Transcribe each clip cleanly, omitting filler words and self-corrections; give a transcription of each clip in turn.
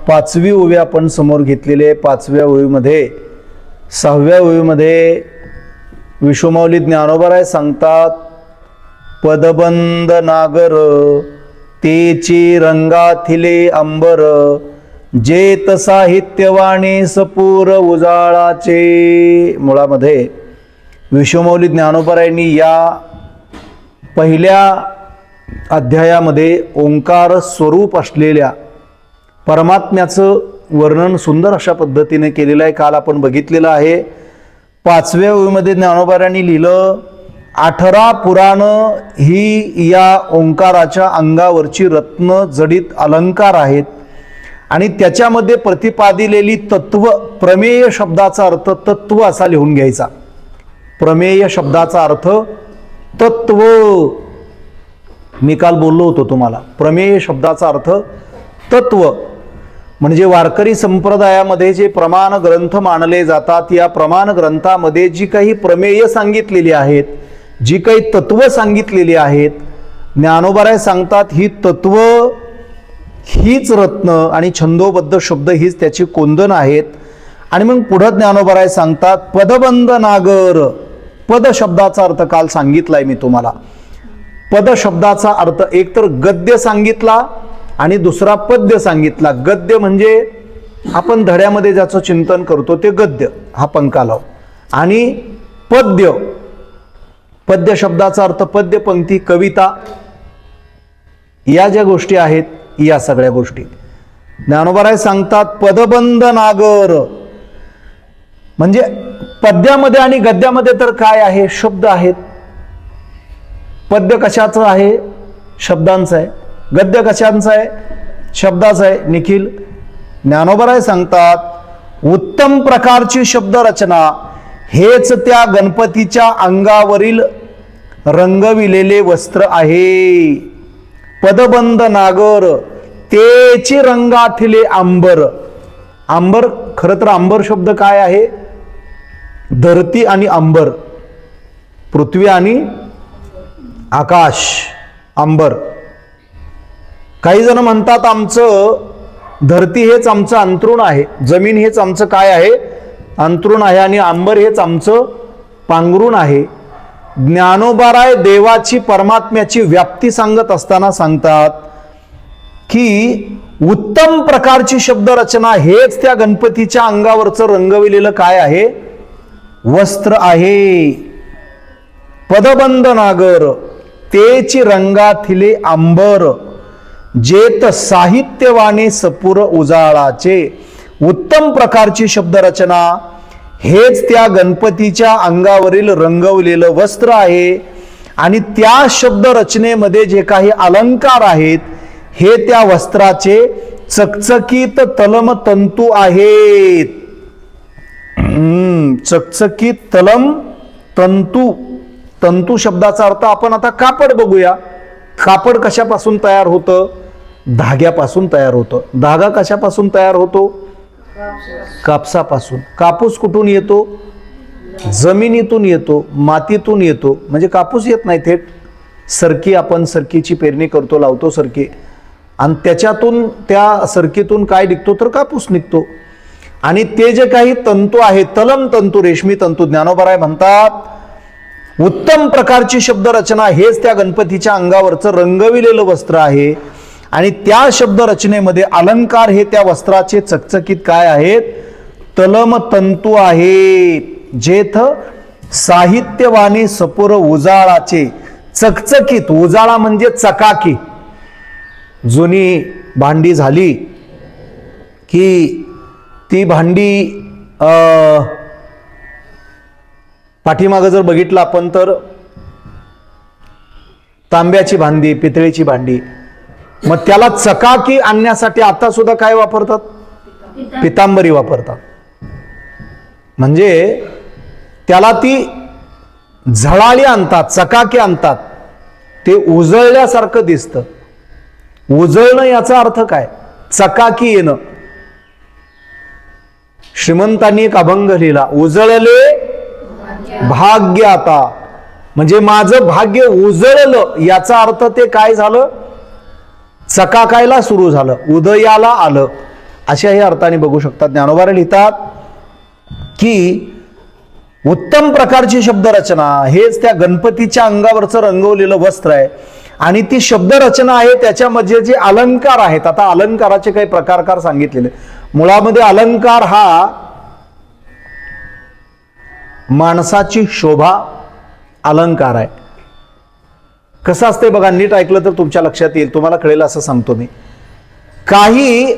पाचवी ओवी आपण समोर घेतलेली आहे। पाचव्या ओवीमध्ये सहाव्या ओवीमध्ये विश्वमाऊली ज्ञानोबाराय सांगतात, पदबंद नागर तेची रंगाथिले अंबर, जेत साहित्यवाणी सपूर उजाळाचे। मुळामध्ये विश्वमाऊली ज्ञानोबारायांनी या पहिल्या अध्यायामध्ये ओंकार स्वरूप असलेल्या परमात्म्याचं वर्णन सुंदर अशा पद्धतीने केलेलं आहे। काल आपण बघितलेलं आहे। पाचव्या ओवीमध्ये ज्ञानोबारायांनी लिहिलं, 18 पुराण ही या ओंकाराच्या अंगावरची रत्न जडित अलंकार आहेत आणि त्याच्यामध्ये प्रतिपादिलेली तत्व, प्रमेय शब्दाचा अर्थ तत्व असा लिहून घ्यायचा। प्रमेय शब्दाचा अर्थ तत्व, मी काल बोललो होतो तुम्हाला। प्रमेय शब्दाचा अर्थ तत्व म्हणजे वारकरी संप्रदायामध्ये जे प्रमाण ग्रंथ मानले जातात, या प्रमाण ग्रंथामध्ये जी काही प्रमेय सांगितलेली आहेत, जी काही तत्व सांगितलेली आहेत, ज्ञानोबाराय सांगतात ही तत्व हीच रत्न आणि छंदोबद्ध शब्द हीच त्याची कोंदण आहेत। आणि मग पुढे ज्ञानोबाराय सांगतात, पदबंद नागर। पद शब्दाचा अर्थ काल सांगितलाय मी तुम्हाला। पद शब्दाचा अर्थ एक तर गद्य सांगितला आणि दुसरा पद्य सांगितला। गद्य म्हणजे आपण धड्यामध्ये ज्याचं चिंतन करतो ते गद्य, हा पंकालाव। आणि पद्य, पद्य शब्दाचा अर्थ पद्य, पंक्ती, कविता, या ज्या गोष्टी आहेत, या सगळ्या गोष्टी ज्ञानोबाराय सांगतात पदबंद नागर। म्हणजे पद्यामध्ये आणि गद्यामध्ये तर काय आहे, शब्द आहेत। पद्य कशाचं आहे, शब्दांचं आहे। गद्य कशांचं आहे, शब्दाचं आहे। निखिल, ज्ञानोबाराय सांगतात उत्तम प्रकारची शब्दरचना हेच त्या गणपतीच्या अंगावरील रंगविलेले वस्त्र आहे। पदबंद नागर तेची रंगाथिले अंबर। अंबर, खरं तर अंबर शब्द काय आहे, धरती आणि अंबर, पृथ्वी आणि आकाश, अंबर। काही जण म्हणतात आमचं धरती हेच आमचं अंतरुण आहे, जमीन हेच आमचं काय आहे, अंतरुण आहे, आणि अंबर हेच आमचं पांघरुण आहे। ज्ञानोबाराय देवाची, परमात्म्याची व्याप्ती सांगत असताना सांगतात की उत्तम प्रकारची शब्दरचना हेच त्या गणपतीच्या अंगावरचं रंगविलेलं काय आहे, वस्त्र आहे। पदबंद नागर तेची रंगाथिले अंबर, जेत साहित्यवाणी सपूर उजाळाचे। उत्तम प्रकारची शब्दरचना हेच त्या गणपतीच्या अंगावरील रंगवलेलं वस्त्र आहे आणि त्या शब्दरचनेमध्ये जे काही अलंकार आहेत हे त्या वस्त्राचे चकचकीत तलम तंतू आहेत। चकचकीत तलम तंतू। तंतू शब्दाचा अर्थ आपण आता कापड बघूया। कापड कशापासून तयार होतं, धाग्यापासून तयार होतं। धागा कशापासून तयार होतो, कापसापासून। कापूस कुठून येतो, जमिनीतून येतो, मातीतून येतो। म्हणजे कापूस येत नाही थेट, सरकी, आपण सरकीची पेरणी करतो, लावतो सरकी, आणि त्याच्यातून, त्या सरकीतून काय निघतो तर कापूस निघतो। आणि ते जे काही तंतू आहेत, तलम तंतू, रेशमी तंतू, ज्ञानोबाराय म्हणतात उत्तम प्रकारची शब्दरचना हेच त्या गणपतीच्या अंगावरचं रंगविलेलं वस्त्र आहे आणि त्या शब्दरचनेमध्ये अलंकार हे त्या वस्त्राचे चकचकीत काय आहेत, तलम तंतू आहेत। जेथ साहित्यवाणी सपूर उजाळाचे। चकचकीत, उजाळा म्हणजे चकाकी। जुनी भांडी झाली की ती भांडी पाठीमागं जर बघितलं आपण तर तांब्याची भांडी, पितळेची भांडी, मग त्याला चकाकी आणण्यासाठी आता सुद्धा काय वापरतात, पितांबरी वापरतात। म्हणजे त्याला ती झळाळी आणतात, चकाकी आणतात, ते उजळल्यासारखं दिसतं। उजळणं याचा अर्थ काय, चकाकी येणं। श्रीमंतांनी एक अभंग लिहिला, उजळले भाग्य आता, म्हणजे माझं भाग्य उजळलं याचा अर्थ ते काय झालं, चकाकायला सुरू झालं, उदयाला आलं। अशाही अर्थाने बघू शकतात. ज्ञानोबा लिहितात की उत्तम प्रकारची शब्दरचना हेच त्या गणपतीच्या अंगावरचं रंगवलेलं वस्त्र आहे आणि ती शब्दरचना आहे त्याच्यामध्ये जे अलंकार आहेत. आता अलंकाराचे काही प्रकारकार सांगितलेले. मुळामध्ये अलंकार हा माणसाची शोभा अलंकार आहे. कसं असते बघा, नीट ऐकलं तर तुमच्या लक्षात येईल, तुम्हाला कळेल असं सांगतो मी. काही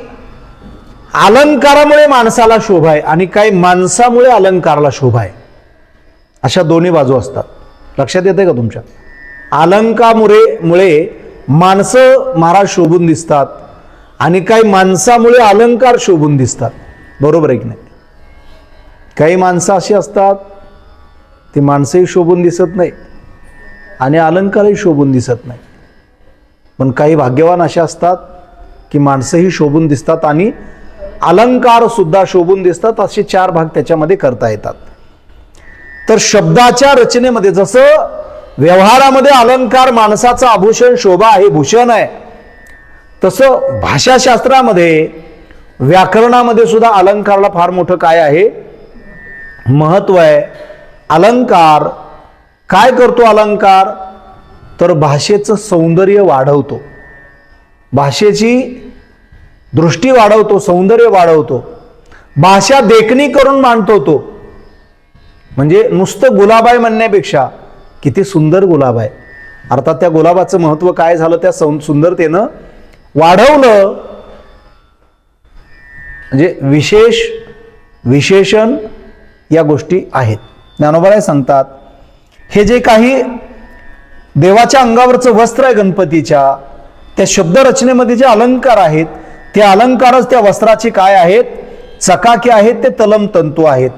अलंकारामुळे माणसाला शोभा आहे आणि काही माणसामुळे अलंकाराला शोभा आहे. अशा दोन्ही बाजू असतात. लक्षात येते का तुमच्या? अलंकामुळे माणसं महाराज शोभून दिसतात आणि काही माणसामुळे अलंकार शोभून दिसतात. बरोबर आहे की नाही? काही माणसं अशी असतात ती माणसंही शोभून दिसत नाही आणि अलंकारही शोभून दिसत नाही. पण काही भाग्यवान असे असतात की माणसंही शोभून दिसतात आणि अलंकार सुद्धा शोभून दिसतात. असे चार भाग त्याच्यामध्ये करता येतात. तर शब्दाच्या रचनेमध्ये जसं व्यवहारामध्ये अलंकार माणसाचं आभूषण शोभा आहे, भूषण आहे, तसं भाषाशास्त्रामध्ये व्याकरणामध्ये सुद्धा अलंकाराला फार मोठं काय आहे, महत्व आहे. अलंकार काय करतो? अलंकार तर भाषेचं सौंदर्य वाढवतो, भाषेची दृष्टी वाढवतो, सौंदर्य वाढवतो, भाषा देखणी करून मांडतो तो. म्हणजे नुसतं गुलाब आहे म्हणण्यापेक्षा किती सुंदर गुलाब आहे, अर्थात त्या गुलाबाचं महत्व काय झालं, त्या सुंदरतेनं वाढवलं. म्हणजे विशेषण या गोष्टी आहेत. ज्ञानोबा सांगतात हे जे काही देवाच्या अंगावरचं वस्त्र आहे गणपतीच्या, त्या शब्दरचनेमध्ये जे अलंकार आहेत, ते अलंकारच त्या वस्त्राचे काय आहेत, चकाकी आहेत, ते तलम तंतू आहेत.